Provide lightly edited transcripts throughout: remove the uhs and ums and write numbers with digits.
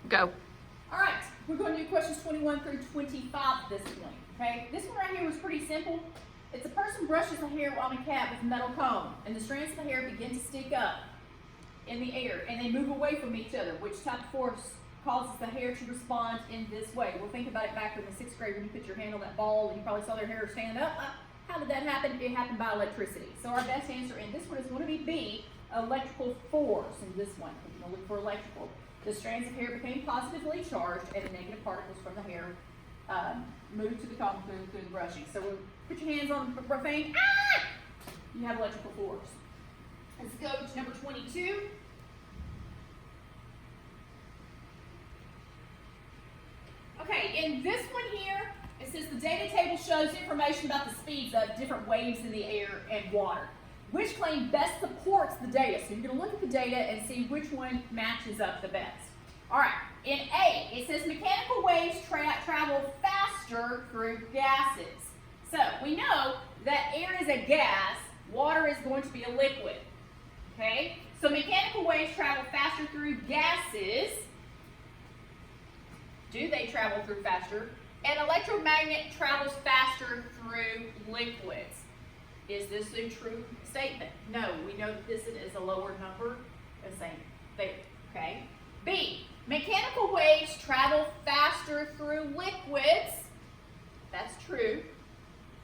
Go. All right, we're going to do questions 21 through 25 at this point, okay? This one right here was pretty simple. It's a person brushes the hair on a cat with a metal comb, and the strands of the hair begin to stick up in the air, and they move away from each other. Which type of force causes the hair to respond in this way? We'll think about it back in the 6th grade when you put your hand on that ball and you probably saw their hair stand up. How did that happen? It happened by electricity. So our best answer in this one is going to be B, electrical force in this one. We're going to look for electrical. The strands of hair became positively charged and the negative particles from the hair moved to the comb through the brushing. So we'll put your hands on the profane. Ah! You have electrical force. Let's go to number 22. Okay, in this one here, it says the data table shows information about the speeds of different waves in the air and water. Which claim best supports the data? So you're going to look at the data and see which one matches up the best. All right, in A, it says mechanical waves travel faster through gases. So we know that air is a gas, water is going to be a liquid. Okay, so mechanical waves travel faster through gases. Do they travel through faster? An electromagnet travels faster through liquids. Is this a true statement? No, we know that this is a lower number. The same thing. Okay. B, mechanical waves travel faster through liquids. That's true.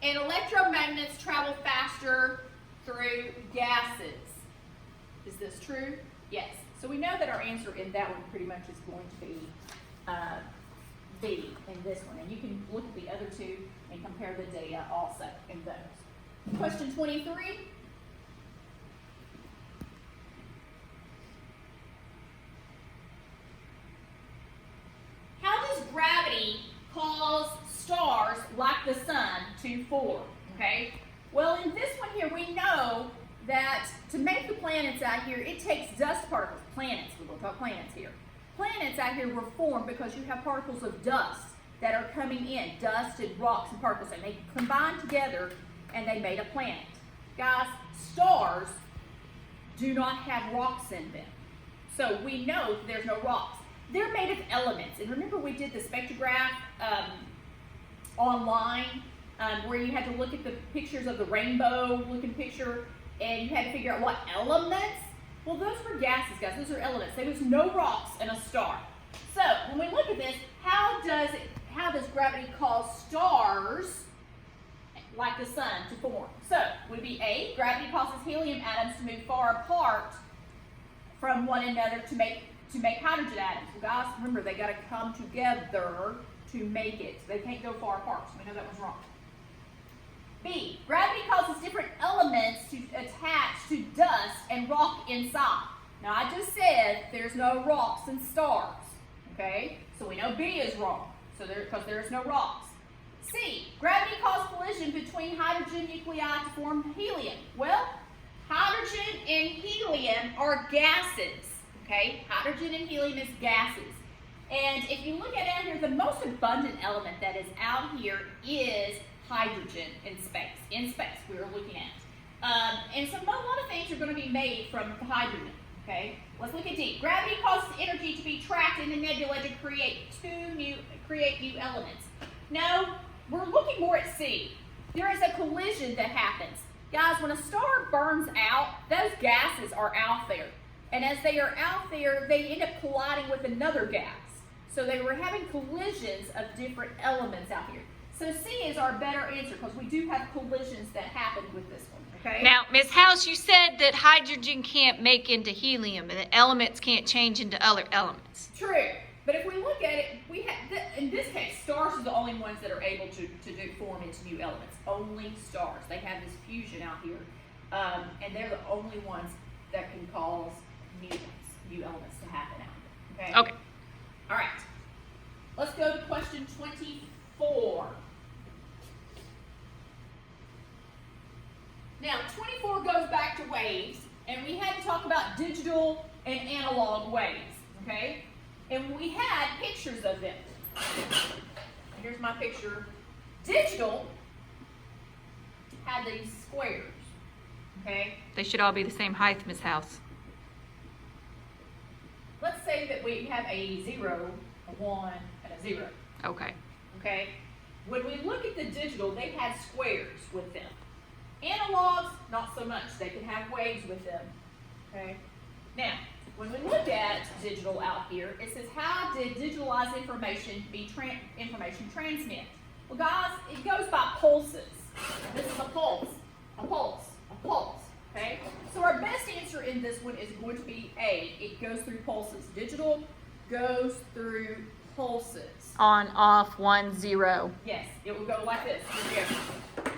And electromagnets travel faster through gases. Is this true? Yes. So we know that our answer in that one pretty much is going to be B in this one. And you can look at the other two and compare the data also in those. Question 23. How does gravity cause stars like the sun to form? Okay. Well, in this one here, we know that to make the planets out here, it takes dust particles. Planets, we'll talk planets here. Planets out here were formed because you have particles of dust that are coming in, dust and rocks and particles, and they combined together and they made a planet. Guys, stars do not have rocks in them. So we know there's no rocks. They're made of elements. And remember we did the spectrograph online where you had to look at the pictures of the rainbow looking picture and you had to figure out what elements. Well, those were gases, guys. Those are elements. There was no rocks in a star. So when we look at this, how does gravity cause stars like the sun to form? So would be A, gravity causes helium atoms to move far apart from one another to make hydrogen atoms. Well, guys, remember they got to come together to make it. They can't go far apart. So we know that was wrong. B, gravity causes different elements to attach to dust and rock inside. Now I just said there's no rocks and stars. Okay, so we know B is wrong. So because there's no rocks. C, gravity causes collision between hydrogen nuclei to form helium. Well, hydrogen and helium are gases. Okay, hydrogen and helium is gases. And if you look at out here, the most abundant element that is out here is hydrogen in space. In space, we are looking at. And so a lot of things are going to be made from hydrogen. Okay, let's look at D. Gravity causes energy to be trapped in the nebula to create new elements. No, we're looking more at C. There is a collision that happens. Guys, when a star burns out, those gases are out there. And as they are out there, they end up colliding with another gas. So they were having collisions of different elements out here. So C is our better answer because we do have collisions that happen with this one. Okay? Now, Ms. House, you said that hydrogen can't make into helium and that elements can't change into other elements. True. But if we look at it, in this case, stars are the only ones that are able to form into new elements. Only stars. They have this fusion out here. And they're the only ones that can cause new elements to happen out there. Okay? Okay. All right. Let's go to question 24. Now, 24 goes back to waves, and we had to talk about digital and analog waves, okay? And we had pictures of them. Here's my picture. Digital had these squares, okay? They should all be the same height, Ms. House. let's say that we have a 0, a 1, and a 0. Okay. Okay? When we look at the digital, they had squares with them. Analogs, not so much. They can have waves with them. Okay? Now, when we look at digital out here, it says, how did digitalized information information transmit? Well, guys, it goes by pulses. This is a pulse, a pulse, a pulse. Okay? So our best answer in this one is going to be A. It goes through pulses. Digital goes through pulses. On, off, 1, 0. Yes, it will go like this. Here we go.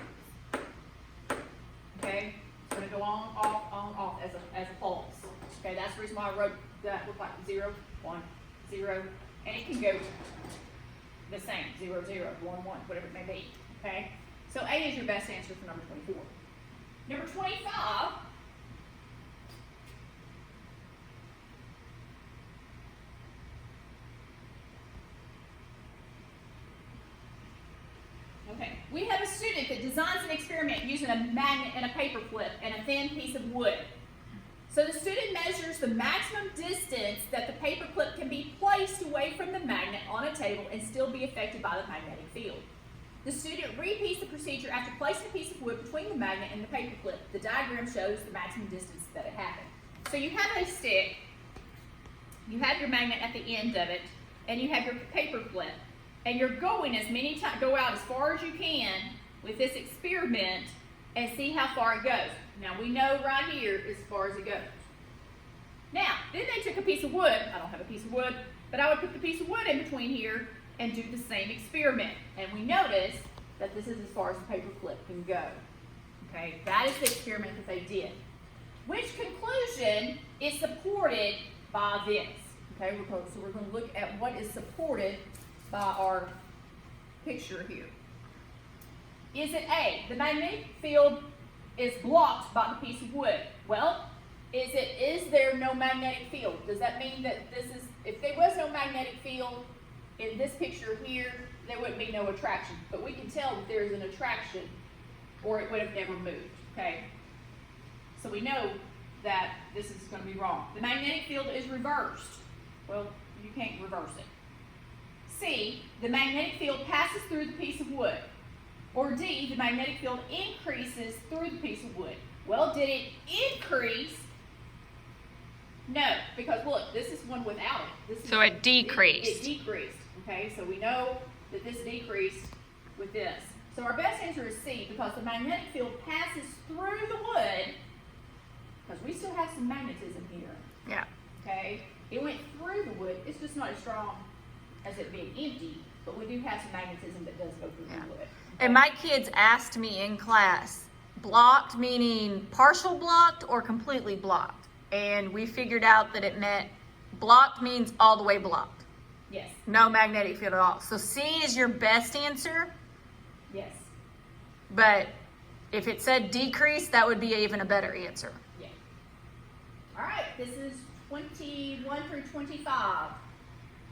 Okay? It's going to go on, off as a pulse. Okay, that's the reason why I wrote that with like 0, 1, 0. And it can go the same, 0, 0, 1, 1, whatever it may be. Okay? So A is your best answer for number 24. Number 25. Okay, we have a student that designs an experiment using a magnet and a paper clip and a thin piece of wood. So the student measures the maximum distance that the paper clip can be placed away from the magnet on a table and still be affected by the magnetic field. The student repeats the procedure after placing a piece of wood between the magnet and the paper clip. The diagram shows the maximum distance that it happened. So you have a stick, you have your magnet at the end of it, and you have your paper clip. And you're going as many times, go out as far as you can with this experiment and see how far it goes. Now we know right here as far as it goes. Now, then they took a piece of wood, I don't have a piece of wood, but I would put the piece of wood in between here and do the same experiment. And we notice that this is as far as the paper clip can go. Okay, that is the experiment that they did. Which conclusion is supported by this? Okay, so we're going to look at what is supported by our picture here. Is it A, the magnetic field is blocked by the piece of wood? Well, is there no magnetic field? Does that mean that this is, if there was no magnetic field in this picture here, there wouldn't be no attraction. But we can tell that there is an attraction or it would have never moved, okay? So we know that this is going to be wrong. The magnetic field is reversed. Well, you can't reverse it. C, the magnetic field passes through the piece of wood. Or D, the magnetic field increases through the piece of wood. Well, did it increase? No, because look, this is one without it. So it decreased. It decreased, okay? So we know that this decreased with this. So our best answer is C, because the magnetic field passes through the wood, because we still have some magnetism here. Yeah. Okay? It went through the wood. It's just not as strong as it being empty, but we do have some magnetism that does go through the wood. And my kids asked me in class, blocked meaning partial blocked or completely blocked? And we figured out that it meant blocked means all the way blocked. Yes. No magnetic field at all. So C is your best answer, Yes. but if it said decrease, that would be even a better answer. Yeah. All right, this is 21 through 25.